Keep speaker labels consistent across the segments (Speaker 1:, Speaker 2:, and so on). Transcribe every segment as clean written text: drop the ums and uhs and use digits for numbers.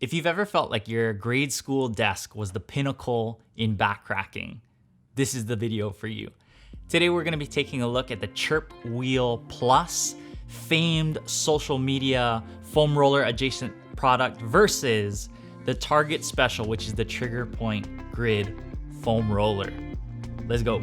Speaker 1: If you've ever felt like your grade school desk was the pinnacle in back cracking, this is the video for you. Today we're gonna be taking a look at the Chirp Wheel Plus, famed social media foam roller adjacent product versus the Target Special, which is the TriggerPoint GRID foam roller. Let's go.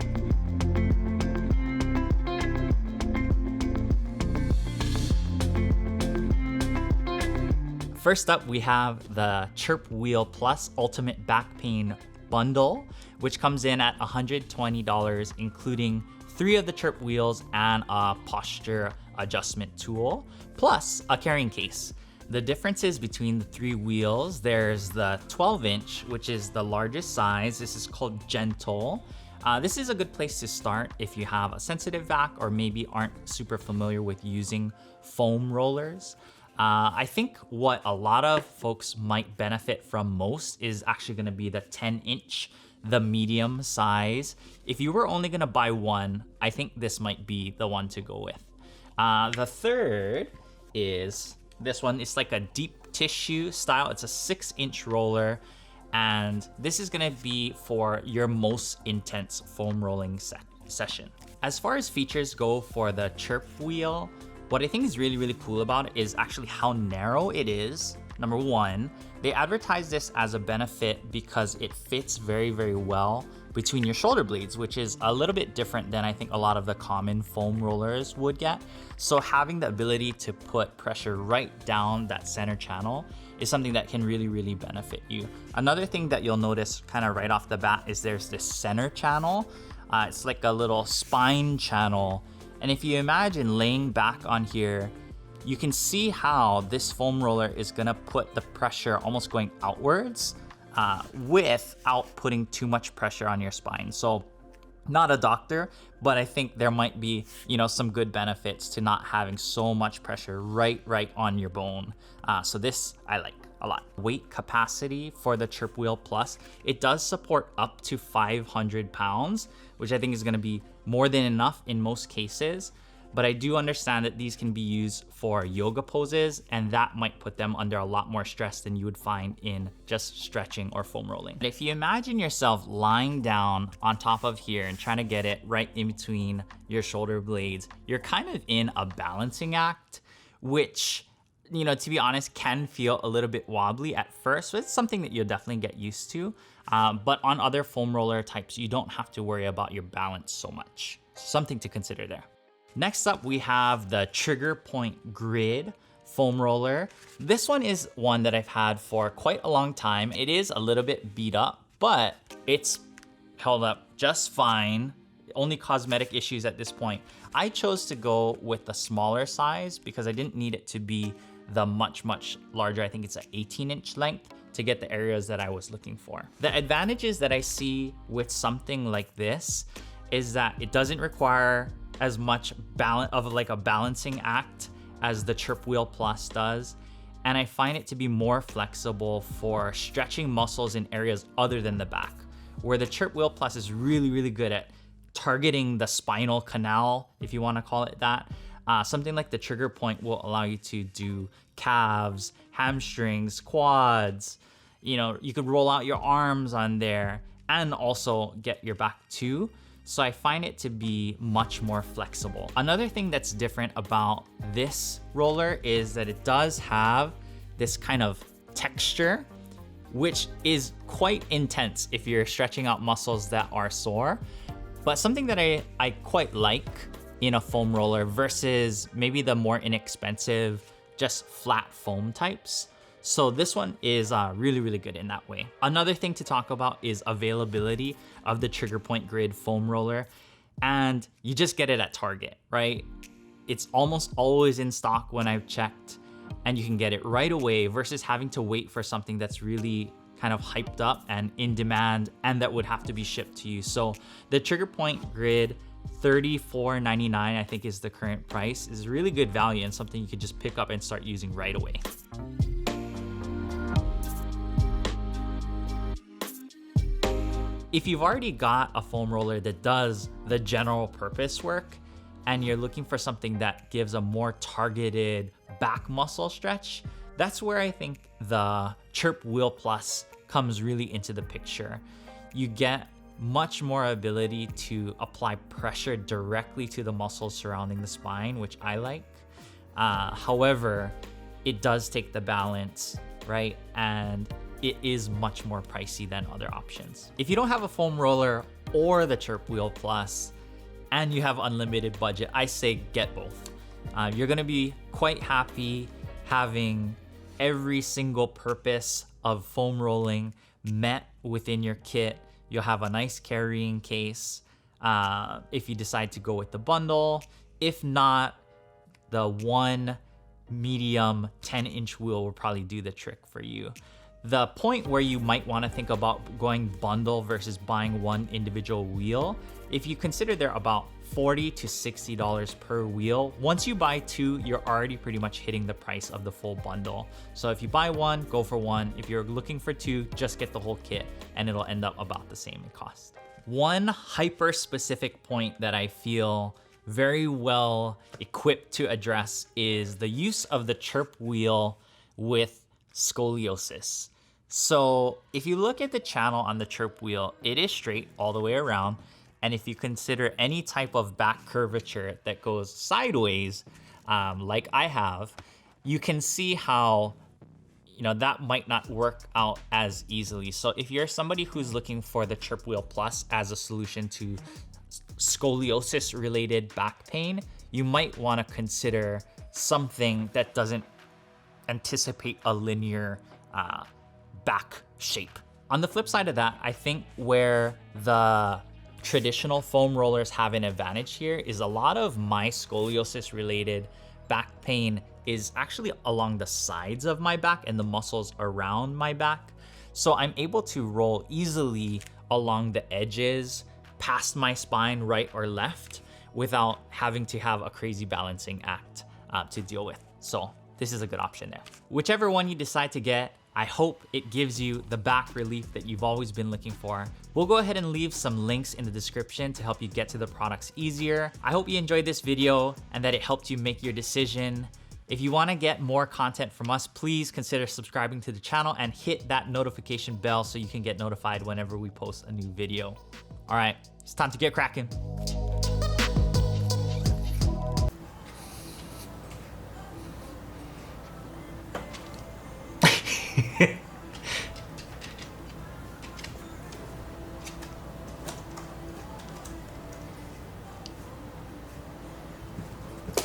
Speaker 1: First up, we have the Chirp Wheel Plus Ultimate Back Pain Bundle, which comes in at $120, including 3 of the Chirp wheels and a posture adjustment tool, plus a carrying case. The differences between the 3 wheels, there's the 12-inch, which is the largest size. This is called Gentle. This is a good place to start if you have a sensitive back or maybe aren't super familiar with using foam rollers. I think what a lot of folks might benefit from most is actually gonna be the 10-inch, the medium size. If you were only gonna buy one, I think this might be the one to go with. The third is this one. It's like a deep tissue style. It's a 6-inch roller, and this is gonna be for your most intense foam rolling session. As far as features go for the Chirp Wheel, what I think is really, really cool about it is actually how narrow it is. Number one, they advertise this as a benefit because it fits very, very well between your shoulder blades, which is a little bit different than I think a lot of the common foam rollers would get. So having the ability to put pressure right down that center channel is something that can really, really benefit you. Another thing that you'll notice kind of right off the bat is there's this center channel. It's like a little spine channel. And if you imagine laying back on here, you can see how this foam roller is gonna put the pressure almost going outwards without putting too much pressure on your spine. So not a doctor, but I think there might be, some good benefits to not having so much pressure right on your bone. So this I like a lot. Weight capacity for the Chirp Wheel Plus, it does support up to 500 pounds, which I think is gonna be more than enough in most cases. But I do understand that these can be used for yoga poses, and that might put them under a lot more stress than you would find in just stretching or foam rolling. But if you imagine yourself lying down on top of here and trying to get it right in between your shoulder blades, you're kind of in a balancing act, which, to be honest, can feel a little bit wobbly at first. So it's something that you'll definitely get used to. But on other foam roller types, you don't have to worry about your balance so much. Something to consider there. Next up, we have the TriggerPoint GRID foam roller. This one is one that I've had for quite a long time. It is a little bit beat up, but it's held up just fine. Only cosmetic issues at this point. I chose to go with the smaller size because I didn't need it to be the much larger. I think it's an 18-inch length to get the areas that I was looking for. The advantages that I see with something like this is that it doesn't require as much a balancing act as the Chirp Wheel Plus does. And I find it to be more flexible for stretching muscles in areas other than the back, where the Chirp Wheel Plus is really, really good at targeting the spinal canal, if you wanna call it that. Something like the TriggerPoint will allow you to do calves, hamstrings, quads. You could roll out your arms on there and also get your back too. So I find it to be much more flexible. Another thing that's different about this roller is that it does have this kind of texture, which is quite intense if you're stretching out muscles that are sore. But something that I quite like in a foam roller versus maybe the more inexpensive, just flat foam types. So this one is really, really good in that way. Another thing to talk about is availability of the TriggerPoint GRID foam roller. And you just get it at Target, right? It's almost always in stock when I've checked, and you can get it right away versus having to wait for something that's really kind of hyped up and in demand and that would have to be shipped to you. So the TriggerPoint GRID, $34.99, I think is the current price, is really good value and something you could just pick up and start using right away. If you've already got a foam roller that does the general purpose work and you're looking for something that gives a more targeted back muscle stretch, That's where I think the Chirp Wheel Plus comes really into the picture. You get much more ability to apply pressure directly to the muscles surrounding the spine, which I like. However, it does take the balance, right? And it is much more pricey than other options. If you don't have a foam roller or the Chirp Wheel Plus and you have unlimited budget, I say get both. You're gonna be quite happy having every single purpose of foam rolling met within your kit. You'll have a nice carrying case if you decide to go with the bundle. If not, the one medium 10-inch wheel will probably do the trick for you. The point where you might want to think about going bundle versus buying one individual wheel, if you consider they're about $40 to $60 per wheel. Once you buy two, you're already pretty much hitting the price of the full bundle. So if you buy one, go for one. If you're looking for two, just get the whole kit and it'll end up about the same in cost. One hyper specific point that I feel very well equipped to address is the use of the Chirp Wheel with scoliosis. So if you look at the channel on the Chirp Wheel, it is straight all the way around. And if you consider any type of back curvature that goes sideways, like I have, you can see how, you know, that might not work out as easily. So if you're somebody who's looking for the Chirp Wheel Plus as a solution to scoliosis related back pain, you might want to consider something that doesn't anticipate a linear back shape. On the flip side of that, I think where the traditional foam rollers have an advantage here is a lot of my scoliosis related back pain is actually along the sides of my back and the muscles around my back. So I'm able to roll easily along the edges, past my spine, right or left, without having to have a crazy balancing act to deal with. So this is a good option there. Whichever one you decide to get, I hope it gives you the back relief that you've always been looking for. We'll go ahead and leave some links in the description to help you get to the products easier. I hope you enjoyed this video and that it helped you make your decision. If you want to get more content from us, please consider subscribing to the channel and hit that notification bell so you can get notified whenever we post a new video. All right, it's time to get cracking.